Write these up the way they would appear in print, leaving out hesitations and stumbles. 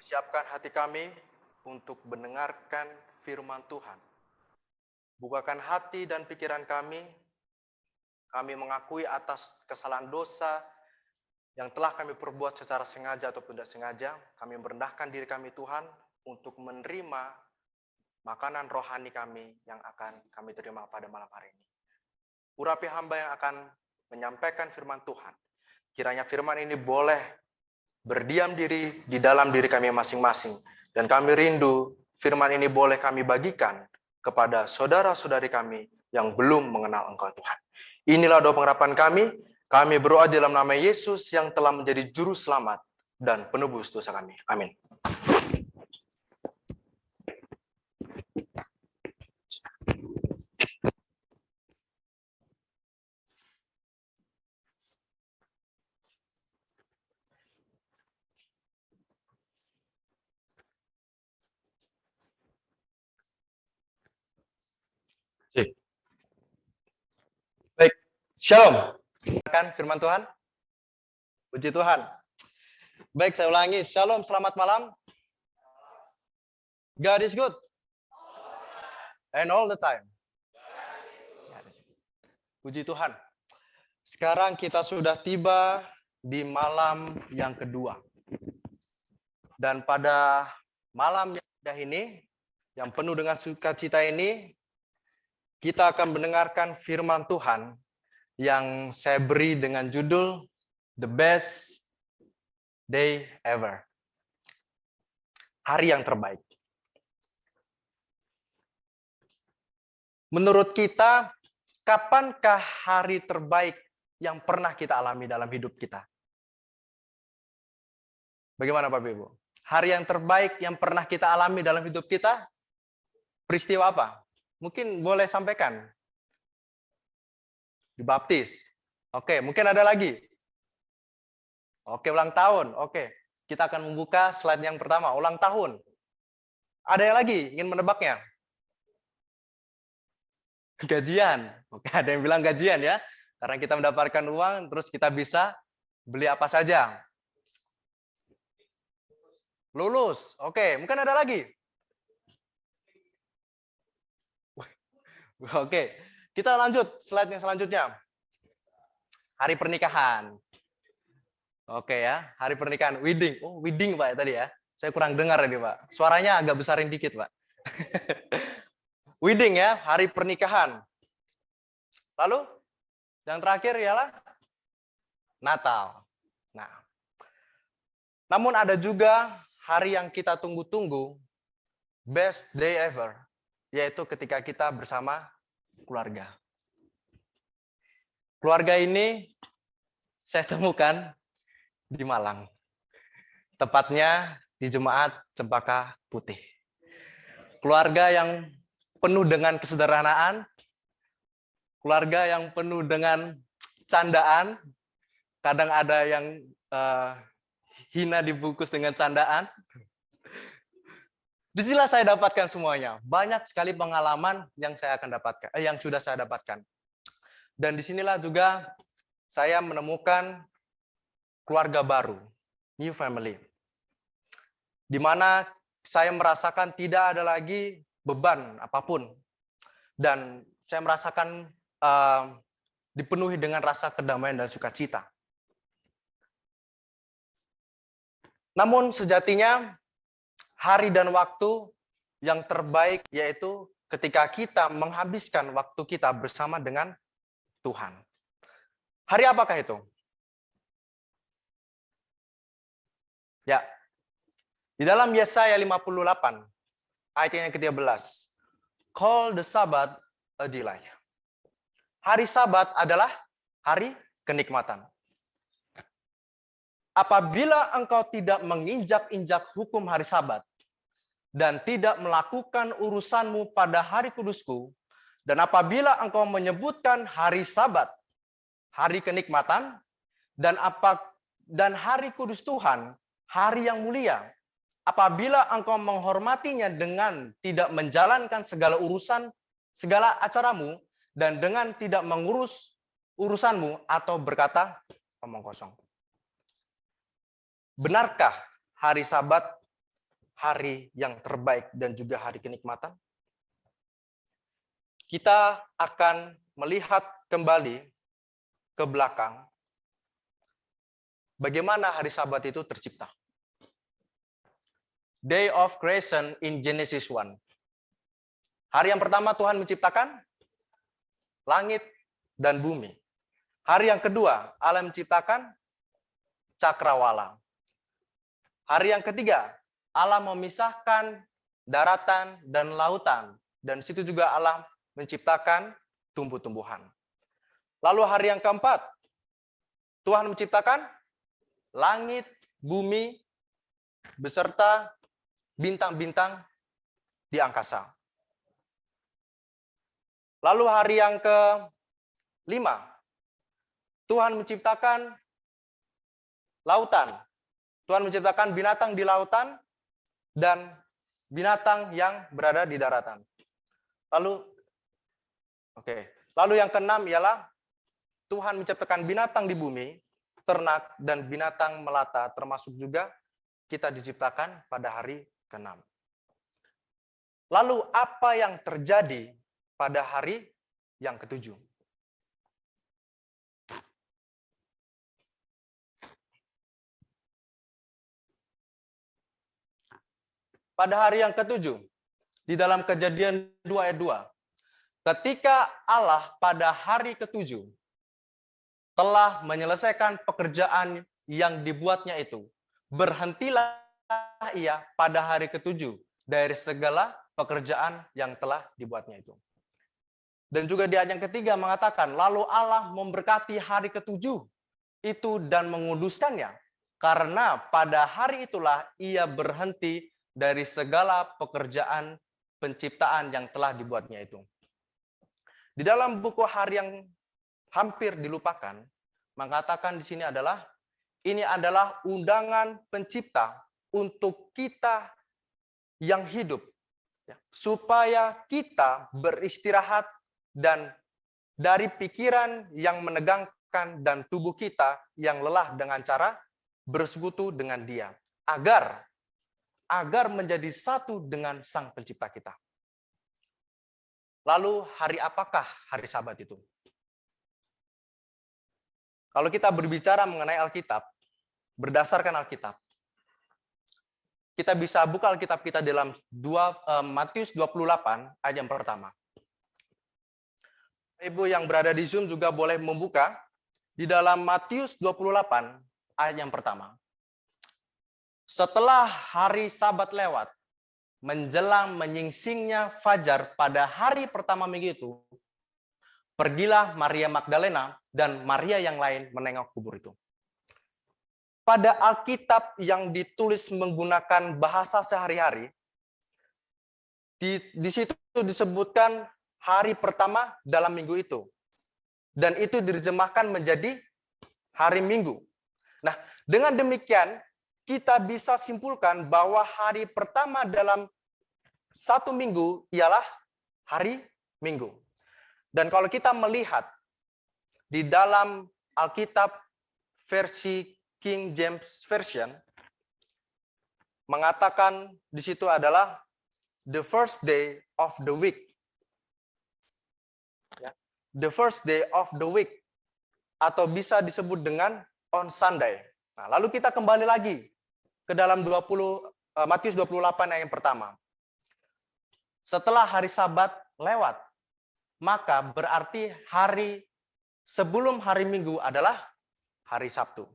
Siapkan hati kami untuk mendengarkan firman Tuhan. Bukakan hati dan pikiran kami mengakui atas kesalahan dosa yang telah kami perbuat secara sengaja ataupun tidak sengaja. Kami merendahkan diri kami Tuhan untuk menerima makanan rohani kami yang akan kami terima pada malam hari ini. Urapi hamba yang akan menyampaikan firman Tuhan. Kiranya firman ini boleh berdiam diri di dalam diri kami masing-masing. Dan kami rindu firman ini boleh kami bagikan kepada saudara-saudari kami yang belum mengenal Engkau Tuhan. Inilah doa pengharapan kami. Kami berdoa dalam nama Yesus yang telah menjadi juru selamat dan penebus dosa kami. Amin. Baik, Shalom. Kan firman Tuhan? Puji Tuhan. Baik, saya ulangi. Shalom, selamat malam. God is good. And all the time. Puji Tuhan. Sekarang kita sudah tiba di malam yang kedua. Dan pada malam yang indah ini, yang penuh dengan sukacita ini, kita akan mendengarkan firman Tuhan yang saya beri dengan judul The Best Day Ever. Hari yang terbaik. Menurut kita, kapankah hari terbaik yang pernah kita alami dalam hidup kita? Bagaimana Bapak Ibu? Hari yang terbaik yang pernah kita alami dalam hidup kita? Peristiwa apa? Mungkin boleh sampaikan. Dibaptis. Oke, mungkin ada lagi. Oke, ulang tahun. Oke, kita akan membuka slide yang pertama, ulang tahun. Ada yang lagi ingin menebaknya? Gajian. Oke, ada yang bilang gajian ya. Karena kita mendapatkan uang, terus kita bisa beli apa saja. Lulus. Oke, mungkin ada lagi. Oke, kita lanjut slide yang selanjutnya. Hari pernikahan. Oke ya, hari pernikahan. Wedding. Oh, wedding Pak ya tadi ya. Saya kurang dengar tadi Pak. Suaranya agak besarin dikit Pak. Wedding ya, hari pernikahan. Lalu, yang terakhir ialah Natal. Nah, namun ada juga hari yang kita tunggu-tunggu, best day ever, yaitu ketika kita bersama keluarga. Keluarga ini saya temukan di Malang. Tepatnya di Jemaat Cempaka Putih. Keluarga yang penuh dengan kesederhanaan, keluarga yang penuh dengan candaan, kadang ada yang hina dibungkus dengan candaan. Disinilah saya dapatkan semuanya. Banyak sekali pengalaman yang saya akan dapatkan, yang sudah saya dapatkan. Dan disinilah juga saya menemukan keluarga baru, new family, di mana saya merasakan tidak ada lagi beban apapun, dan saya merasakan dipenuhi dengan rasa kedamaian dan sukacita. Namun sejatinya hari dan waktu yang terbaik yaitu ketika kita menghabiskan waktu kita bersama dengan Tuhan. Hari apakah itu? Ya. Di dalam Yesaya 58 ayat yang ke-13. Call the Sabbath a delight. Hari Sabat adalah hari kenikmatan. Apabila engkau tidak menginjak-injak hukum hari Sabat dan tidak melakukan urusanmu pada hari kudusku, dan apabila engkau menyebutkan hari Sabat, hari kenikmatan, dan hari kudus Tuhan, hari yang mulia, apabila engkau menghormatinya dengan tidak menjalankan segala urusan, segala acaramu, dan dengan tidak mengurus urusanmu atau berkata omong kosong. Benarkah hari Sabat hari yang terbaik dan juga hari kenikmatan? Kita akan melihat kembali ke belakang bagaimana hari Sabat itu tercipta. Day of creation in Genesis 1. Hari yang pertama Tuhan menciptakan langit dan bumi. Hari yang kedua Allah menciptakan cakrawala. Hari yang ketiga Allah memisahkan daratan dan lautan. Dan di situ juga Allah menciptakan tumbuh-tumbuhan. Lalu hari yang keempat Tuhan menciptakan langit, bumi, beserta bintang-bintang di angkasa. Lalu hari yang kelima, Tuhan menciptakan lautan. Tuhan menciptakan binatang di lautan dan binatang yang berada di daratan. Lalu yang keenam ialah Tuhan menciptakan binatang di bumi, ternak dan binatang melata, termasuk juga kita diciptakan pada hari ke-6. Lalu apa yang terjadi pada hari yang ke-7? Pada hari yang ke-7, di dalam Kejadian 2 ayat 2, ketika Allah pada hari ke-7 telah menyelesaikan pekerjaan yang dibuatnya itu, berhentilah ia pada hari ke-7 dari segala pekerjaan yang telah dibuatnya itu. Dan juga di ayat yang ketiga mengatakan, lalu Allah memberkati hari ke-7 itu dan menguduskannya, karena pada hari itulah ia berhenti dari segala pekerjaan penciptaan yang telah dibuatnya itu. Di dalam buku Hari yang hampir dilupakan, mengatakan di sini adalah, ini adalah undangan pencipta untuk kita yang hidup, supaya kita beristirahat dan dari pikiran yang menegangkan dan tubuh kita yang lelah dengan cara bersekutu dengan Dia, agar menjadi satu dengan Sang Pencipta kita. Lalu hari apakah hari Sabat itu? Kalau kita berbicara mengenai Alkitab, berdasarkan Alkitab, kita bisa buka Alkitab kita dalam Matius 28 ayat yang pertama. Ibu yang berada di Zoom juga boleh membuka di dalam Matius 28 ayat yang pertama. Setelah hari Sabat lewat, menjelang menyingsingnya fajar pada hari pertama minggu itu, pergilah Maria Magdalena dan Maria yang lain menengok kubur itu. Pada Alkitab yang ditulis menggunakan bahasa sehari-hari, di situ disebutkan hari pertama dalam minggu itu. Dan itu diterjemahkan menjadi hari Minggu. Nah, dengan demikian, kita bisa simpulkan bahwa hari pertama dalam satu minggu ialah hari Minggu. Dan kalau kita melihat di dalam Alkitab versi King James Version, mengatakan di situ adalah the first day of the week. The first day of the week, atau bisa disebut dengan on Sunday. Nah, lalu kita kembali lagi ke dalam Matius 28 ayat yang pertama. Setelah hari Sabat lewat, maka berarti hari sebelum hari Minggu adalah hari Sabtu.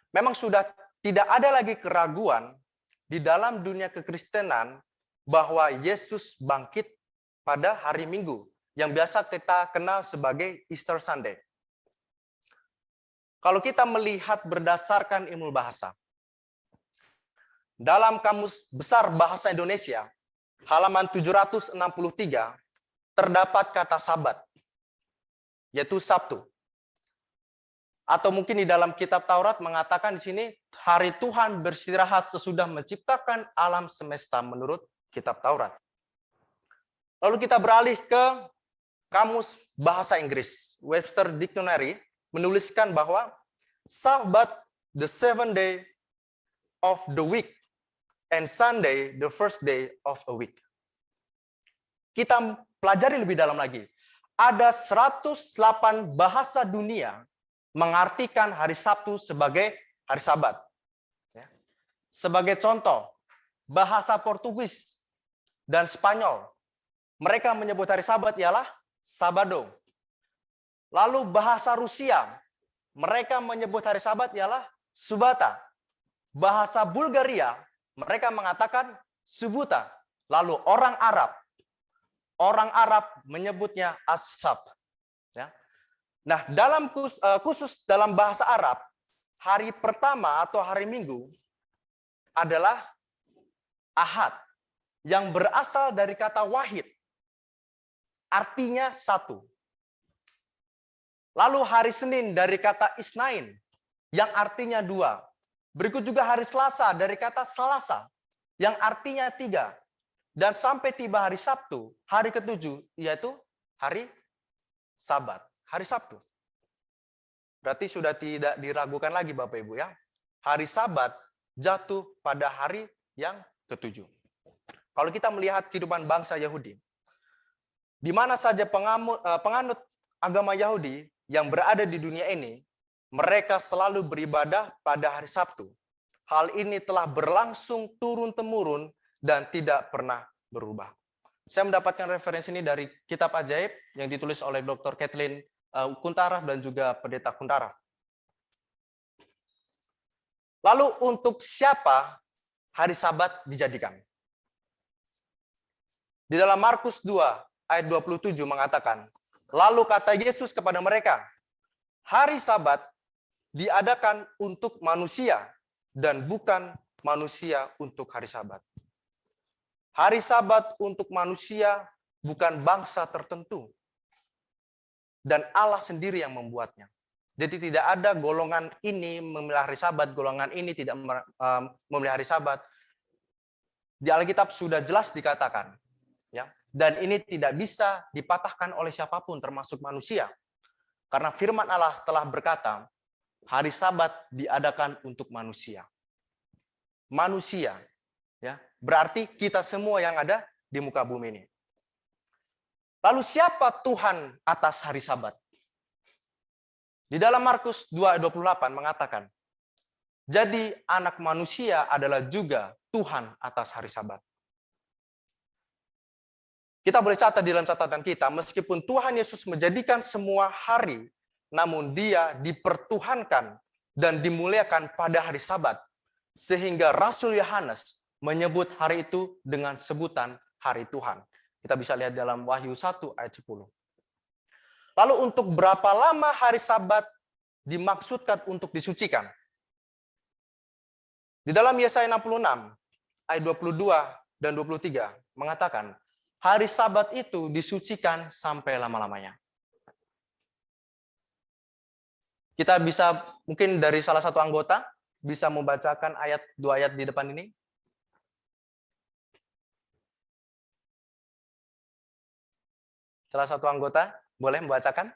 Memang sudah tidak ada lagi keraguan di dalam dunia kekristenan bahwa Yesus bangkit pada hari Minggu, yang biasa kita kenal sebagai Easter Sunday. Kalau kita melihat berdasarkan ilmu bahasa, dalam Kamus Besar Bahasa Indonesia, halaman 763, terdapat kata Sabat, yaitu Sabtu. Atau mungkin di dalam kitab Taurat mengatakan di sini, hari Tuhan beristirahat sesudah menciptakan alam semesta menurut kitab Taurat. Lalu kita beralih ke Kamus Bahasa Inggris, Webster Dictionary, menuliskan bahwa Sabat, the seventh day of the week, and Sunday the first day of a week. Kita pelajari lebih dalam lagi. Ada 108 bahasa dunia mengartikan hari Sabtu sebagai hari Sabat. Sebagai contoh, bahasa Portugis dan Spanyol, mereka menyebut hari Sabat ialah Sabado. Lalu bahasa Rusia, mereka menyebut hari Sabat ialah Subata. Bahasa Bulgaria, mereka mengatakan Subuta. Lalu orang Arab menyebutnya As-Sabt. Ya. Nah, dalam khusus dalam bahasa Arab, hari pertama atau hari Minggu adalah Ahad, yang berasal dari kata wahid, artinya satu. Lalu hari Senin dari kata isnain, yang artinya dua. Berikut juga hari Selasa dari kata salasa, yang artinya tiga. Dan sampai tiba hari Sabtu, hari ketujuh, yaitu hari Sabat, hari Sabtu. Berarti sudah tidak diragukan lagi Bapak Ibu ya. Hari Sabat jatuh pada hari yang ketujuh. Kalau kita melihat kehidupan bangsa Yahudi, di mana saja penganut agama Yahudi yang berada di dunia ini, mereka selalu beribadah pada hari Sabtu. Hal ini telah berlangsung turun-temurun dan tidak pernah berubah. Saya mendapatkan referensi ini dari Kitab Ajaib yang ditulis oleh Dr. Kathleen Kuntaraf dan juga Pendeta Kuntaraf. Lalu untuk siapa hari Sabat dijadikan? Di dalam Markus 2 ayat 27 mengatakan, lalu kata Yesus kepada mereka, hari Sabat diadakan untuk manusia dan bukan manusia untuk hari Sabat. Hari Sabat untuk manusia bukan bangsa tertentu. Dan Allah sendiri yang membuatnya. Jadi tidak ada golongan ini memelihara hari Sabat, golongan ini tidak memelihara hari Sabat. Di Alkitab sudah jelas dikatakan, ya. Dan ini tidak bisa dipatahkan oleh siapapun, termasuk manusia. Karena firman Allah telah berkata, hari Sabat diadakan untuk manusia. Manusia, ya, berarti kita semua yang ada di muka bumi ini. Lalu siapa Tuhan atas hari Sabat? Di dalam Markus 2:28 mengatakan, jadi anak manusia adalah juga Tuhan atas hari Sabat. Kita boleh catat di dalam catatan kita, meskipun Tuhan Yesus menjadikan semua hari, namun dia dipertuhankan dan dimuliakan pada hari Sabat. Sehingga Rasul Yohanes menyebut hari itu dengan sebutan hari Tuhan. Kita bisa lihat dalam Wahyu 1 ayat 10. Lalu untuk berapa lama hari Sabat dimaksudkan untuk disucikan? Di dalam Yesaya 66 ayat 22 dan 23 mengatakan, hari Sabat itu disucikan sampai lama-lamanya. Kita bisa mungkin dari salah satu anggota bisa membacakan dua ayat di depan ini. Salah satu anggota boleh membacakan?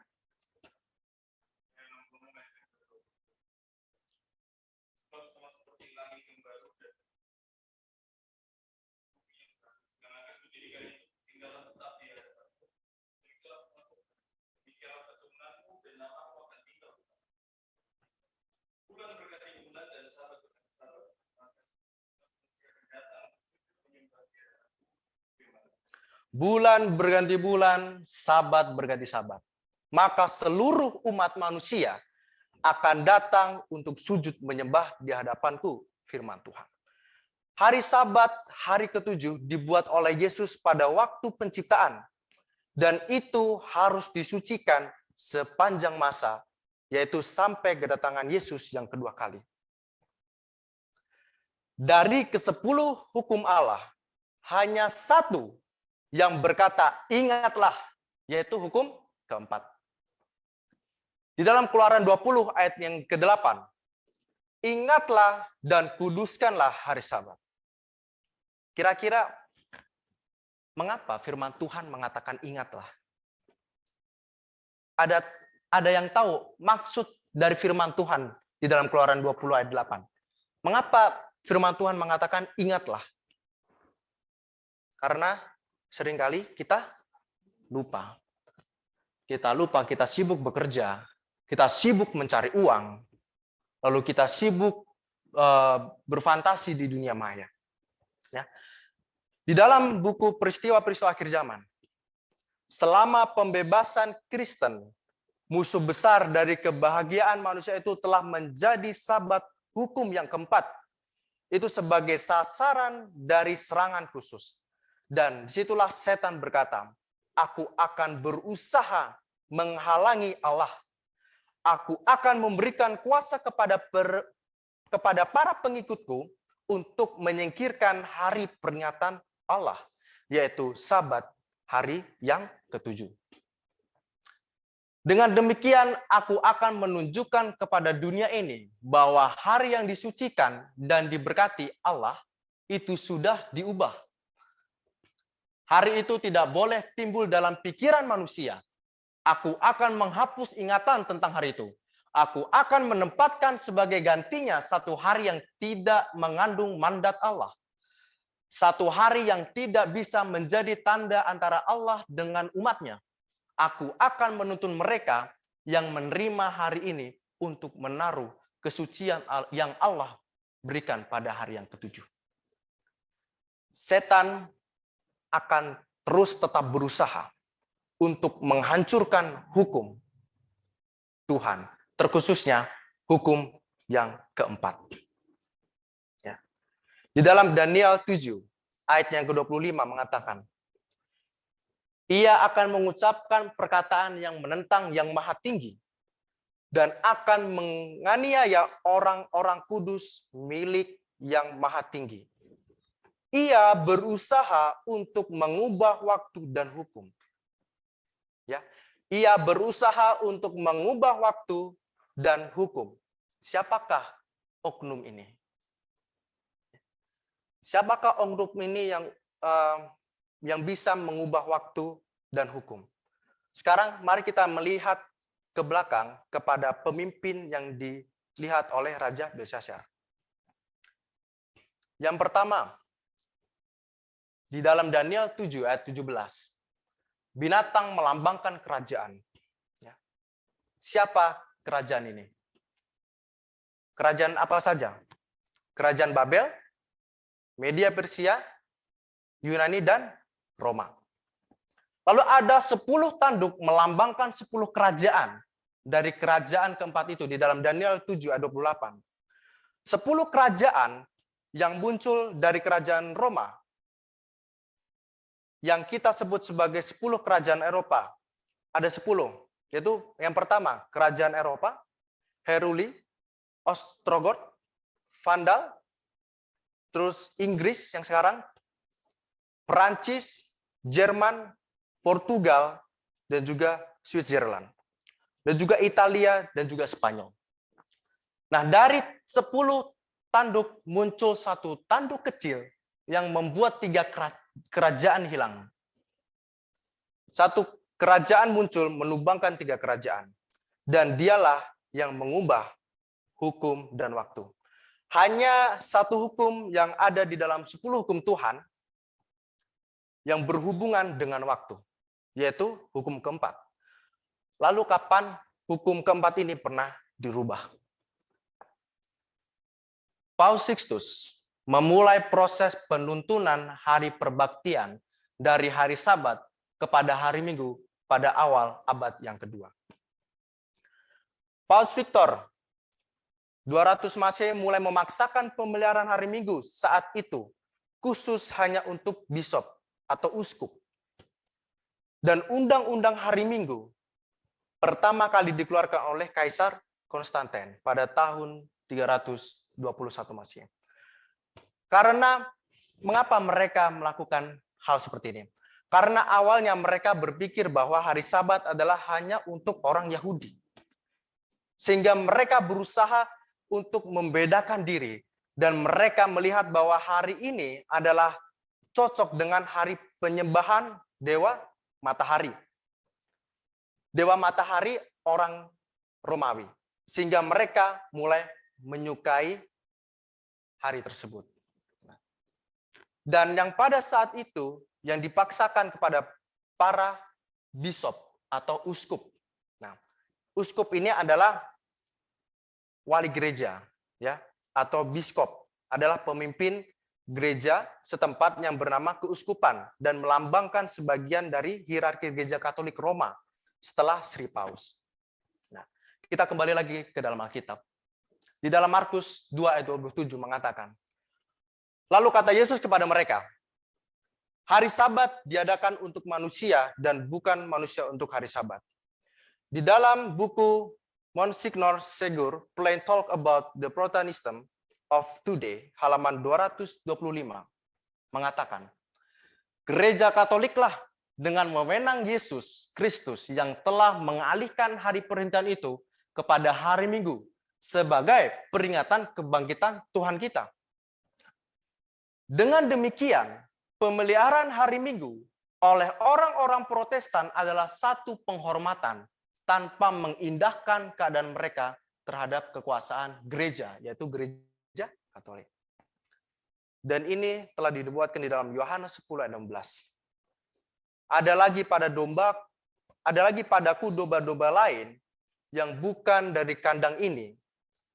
Bulan berganti bulan, Sabat berganti Sabat. Maka seluruh umat manusia akan datang untuk sujud menyembah di hadapanku, firman Tuhan. Hari Sabat, hari ketujuh, dibuat oleh Yesus pada waktu penciptaan. Dan itu harus disucikan sepanjang masa, yaitu sampai kedatangan Yesus yang kedua kali. Dari ke-10 hukum Allah, hanya satu yang berkata, ingatlah, yaitu hukum keempat. Di dalam Keluaran 20 ayat yang ke-8, ingatlah dan kuduskanlah hari Sabat. Kira-kira mengapa firman Tuhan mengatakan ingatlah? Ada yang tahu maksud dari firman Tuhan di dalam Keluaran 20 ayat 8? Mengapa firman Tuhan mengatakan ingatlah. Karena seringkali kita lupa. Kita lupa, kita sibuk bekerja, kita sibuk mencari uang, lalu kita sibuk berfantasi di dunia maya. Ya. Di dalam buku Peristiwa-peristiwa Akhir Zaman, selama pembebasan Kristen, musuh besar dari kebahagiaan manusia itu telah menjadi sabat hukum yang keempat. Itu sebagai sasaran dari serangan khusus. Dan disitulah setan berkata, aku akan berusaha menghalangi Allah. Aku akan memberikan kuasa kepada para pengikutku untuk menyingkirkan hari peringatan Allah, yaitu Sabat, hari yang ketujuh. Dengan demikian, aku akan menunjukkan kepada dunia ini bahwa hari yang disucikan dan diberkati Allah itu sudah diubah. Hari itu tidak boleh timbul dalam pikiran manusia. Aku akan menghapus ingatan tentang hari itu. Aku akan menempatkan sebagai gantinya satu hari yang tidak mengandung mandat Allah. Satu hari yang tidak bisa menjadi tanda antara Allah dengan umatnya. Aku akan menuntun mereka yang menerima hari ini untuk menaruh kesucian yang Allah berikan pada hari yang ketujuh. Setan akan terus tetap berusaha untuk menghancurkan hukum Tuhan, terkhususnya hukum yang keempat. Ya. Di dalam Daniel 7, ayat yang ke-25 mengatakan, ia akan mengucapkan perkataan yang menentang yang maha tinggi dan akan menganiaya orang-orang kudus milik yang maha tinggi. Ia berusaha untuk mengubah waktu dan hukum. Ya, ia berusaha untuk mengubah waktu dan hukum. Siapakah oknum ini? Siapakah oknum ini yang bisa mengubah waktu dan hukum? Sekarang mari kita melihat ke belakang kepada pemimpin yang dilihat oleh Raja Belsyazar. Yang pertama, di dalam Daniel 7 ayat 17, binatang melambangkan kerajaan. Siapa kerajaan ini? Kerajaan apa saja? Kerajaan Babel, Media Persia, Yunani, dan Roma. Lalu ada 10 tanduk melambangkan 10 kerajaan dari kerajaan keempat itu di dalam Daniel 7 ayat 28. 10 kerajaan yang muncul dari kerajaan Roma, yang kita sebut sebagai 10 kerajaan Eropa. Ada 10, yaitu yang pertama, kerajaan Eropa, Heruli, Ostrogoth, Vandal, terus Inggris yang sekarang, Perancis, Jerman, Portugal, dan juga Switzerland. Dan juga Italia, dan juga Spanyol. Nah, dari 10 tanduk muncul satu tanduk kecil yang membuat 3 kerajaan hilang. Satu kerajaan muncul menumbangkan 3 kerajaan. Dan dialah yang mengubah hukum dan waktu. Hanya satu hukum yang ada di dalam 10 hukum Tuhan yang berhubungan dengan waktu, yaitu hukum keempat. Lalu kapan hukum keempat ini pernah dirubah? Paus Sixtus memulai proses penuntunan hari perbaktian dari hari Sabat kepada hari Minggu pada awal abad yang kedua. Paus Victor 200 Masehi mulai memaksakan pemeliharaan hari Minggu saat itu khusus hanya untuk bisop atau uskup. Dan undang-undang hari Minggu pertama kali dikeluarkan oleh Kaisar Konstantin pada tahun 321 Masehi. Karena mengapa mereka melakukan hal seperti ini? Karena awalnya mereka berpikir bahwa hari Sabat adalah hanya untuk orang Yahudi. Sehingga mereka berusaha untuk membedakan diri. Dan mereka melihat bahwa hari ini adalah cocok dengan hari penyembahan Dewa Matahari. Dewa Matahari orang Romawi. Sehingga mereka mulai menyukai hari tersebut. Dan yang pada saat itu yang dipaksakan kepada para bishop atau uskup. Nah, uskup ini adalah wali gereja, ya, atau biskop adalah pemimpin gereja setempat yang bernama keuskupan dan melambangkan sebagian dari hierarki gereja Katolik Roma setelah Sri Paus. Nah, kita kembali lagi ke dalam Alkitab. Di dalam Markus 2 ayat 27 mengatakan, lalu kata Yesus kepada mereka, hari Sabat diadakan untuk manusia dan bukan manusia untuk hari Sabat. Di dalam buku Monsignor Segur, Plain Talk About the Protestantism of Today, halaman 225, mengatakan, Gereja Katoliklah dengan wewenang Yesus Kristus yang telah mengalihkan hari perintahan itu kepada hari Minggu sebagai peringatan kebangkitan Tuhan kita. Dengan demikian, pemeliharaan hari Minggu oleh orang-orang Protestan adalah satu penghormatan tanpa mengindahkan keadaan mereka terhadap kekuasaan gereja, yaitu gereja Katolik. Dan ini telah dibuatkan di dalam Yohanes 10 ayat 16. Ada lagi padaku domba-domba lain yang bukan dari kandang ini.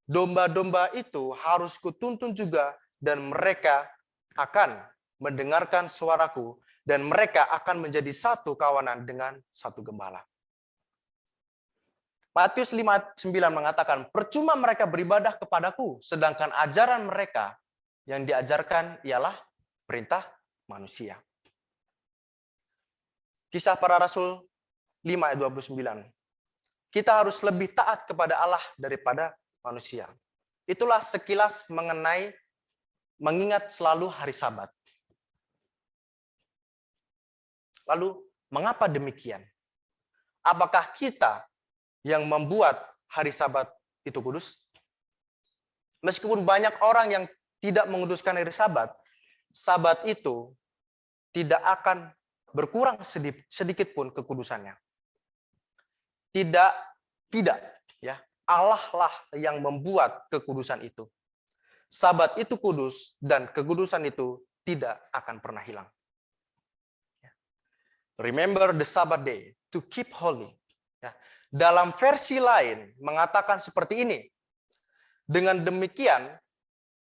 Domba-domba itu harus kutuntun juga dan mereka akan mendengarkan suaraku dan mereka akan menjadi satu kawanan dengan satu gembala. Matius 5:9 mengatakan, percuma mereka beribadah kepadaku, sedangkan ajaran mereka yang diajarkan ialah perintah manusia. Kisah para Rasul 5 ayat 29. Kita harus lebih taat kepada Allah daripada manusia. Itulah sekilas mengenai mengingat selalu hari Sabat. Lalu, mengapa demikian? Apakah kita yang membuat hari Sabat itu kudus? Meskipun banyak orang yang tidak menguduskan hari Sabat, Sabat itu tidak akan berkurang sedikit pun kekudusannya. Tidak, ya. Allah lah yang membuat kekudusan itu. Sabat itu kudus dan kekudusan itu tidak akan pernah hilang. Remember the Sabbath day to keep holy. Ya. Dalam versi lain mengatakan seperti ini. Dengan demikian,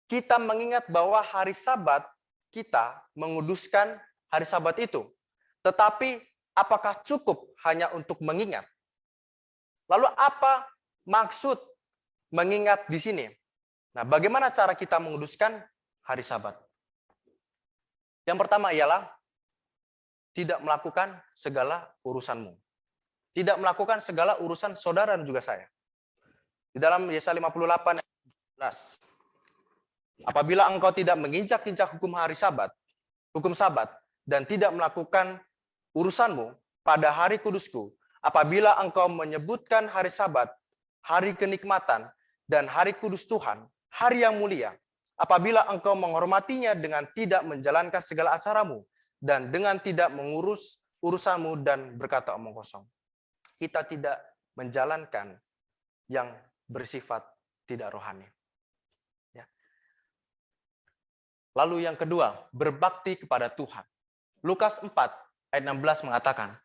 kita mengingat bahwa hari Sabat kita menguduskan hari Sabat itu. Tetapi apakah cukup hanya untuk mengingat? Lalu apa maksud mengingat di sini? Nah, bagaimana cara kita menguduskan hari Sabat? Yang pertama ialah tidak melakukan segala urusanmu. Tidak melakukan segala urusan saudara dan juga saya. Di dalam Yesaya 58 ayat 11. Apabila engkau tidak menginjak-injak hukum Sabat, dan tidak melakukan urusanmu pada hari kudusku, apabila engkau menyebutkan hari Sabat, hari kenikmatan, dan hari kudus Tuhan, hari yang mulia, apabila engkau menghormatinya dengan tidak menjalankan segala acaramu, dan dengan tidak mengurus urusanmu dan berkata omong kosong. Kita tidak menjalankan yang bersifat tidak rohani. Lalu yang kedua, berbakti kepada Tuhan. Lukas 4 ayat 16 mengatakan,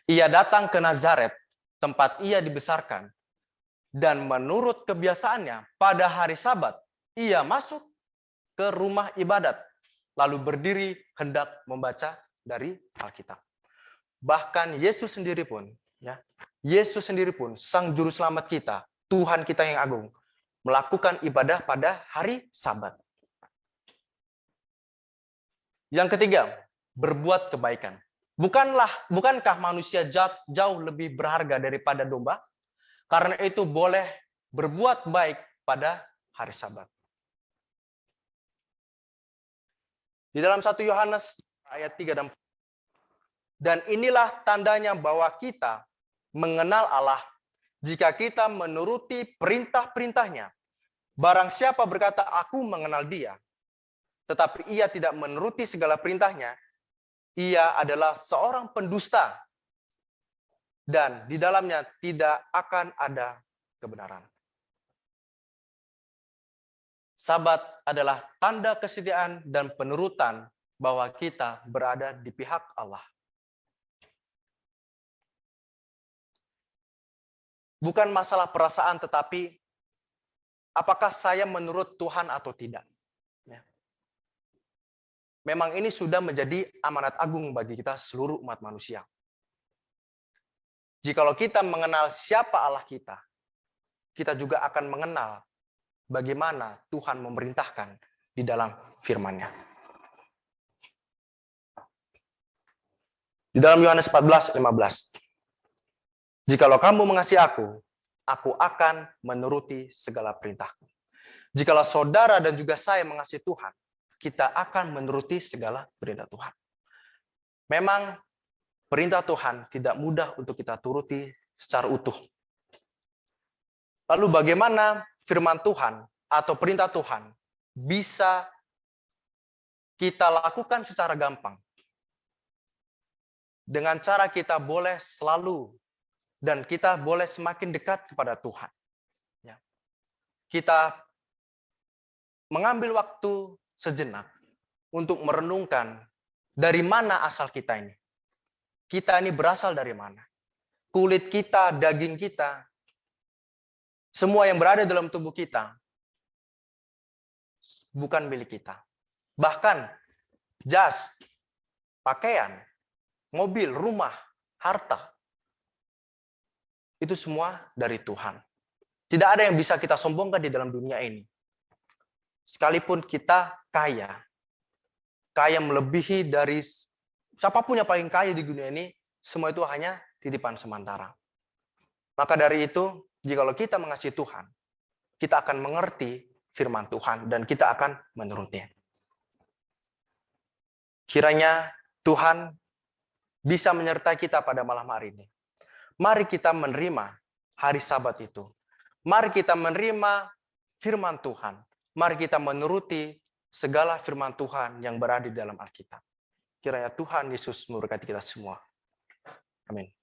ia datang ke Nazaret, tempat ia dibesarkan, dan menurut kebiasaannya pada hari Sabat, ia masuk ke rumah ibadat, lalu berdiri hendak membaca dari Alkitab. Bahkan Yesus sendiri pun, Sang Juru Selamat kita, Tuhan kita yang agung, melakukan ibadah pada hari Sabat. Yang ketiga, berbuat kebaikan. Bukankah manusia jauh lebih berharga daripada domba? Karena itu boleh berbuat baik pada hari Sabat. Di dalam 1 Yohanes ayat 3 dan 4. Dan inilah tandanya bahwa kita mengenal Allah jika kita menuruti perintah-perintahnya. Barang siapa berkata, aku mengenal dia, tetapi ia tidak menuruti segala perintahnya, ia adalah seorang pendusta, dan di dalamnya tidak akan ada kebenaran. Sabat adalah tanda kesetiaan dan penurutan bahwa kita berada di pihak Allah. Bukan masalah perasaan, tetapi apakah saya menurut Tuhan atau tidak. Ya. Memang ini sudah menjadi amanat agung bagi kita seluruh umat manusia. Jikalau kita mengenal siapa Allah kita, kita juga akan mengenal bagaimana Tuhan memerintahkan di dalam firman-Nya. Di dalam Yohanes 14:15. Jikalau kamu mengasihi aku akan menuruti segala perintahku. Jikalau saudara dan juga saya mengasihi Tuhan, kita akan menuruti segala perintah Tuhan. Memang perintah Tuhan tidak mudah untuk kita turuti secara utuh. Lalu bagaimana firman Tuhan atau perintah Tuhan bisa kita lakukan secara gampang? Dengan cara kita boleh selalu dan kita boleh semakin dekat kepada Tuhan. Ya. Kita mengambil waktu sejenak untuk merenungkan dari mana asal kita ini. Kita ini berasal dari mana? Kulit kita, daging kita, semua yang berada dalam tubuh kita bukan milik kita. Bahkan jas, pakaian, mobil, rumah, harta, itu semua dari Tuhan. Tidak ada yang bisa kita sombongkan di dalam dunia ini. Sekalipun kita kaya melebihi dari siapapun yang paling kaya di dunia ini, semua itu hanya titipan sementara. Maka dari itu, jikalau kita mengasihi Tuhan, kita akan mengerti firman Tuhan dan kita akan menurutnya. Kiranya Tuhan bisa menyertai kita pada malam hari ini. Mari kita menerima hari Sabat itu. Mari kita menerima firman Tuhan. Mari kita menuruti segala firman Tuhan yang berada di dalam Alkitab. Kiranya Tuhan Yesus memberkati kita semua. Amin.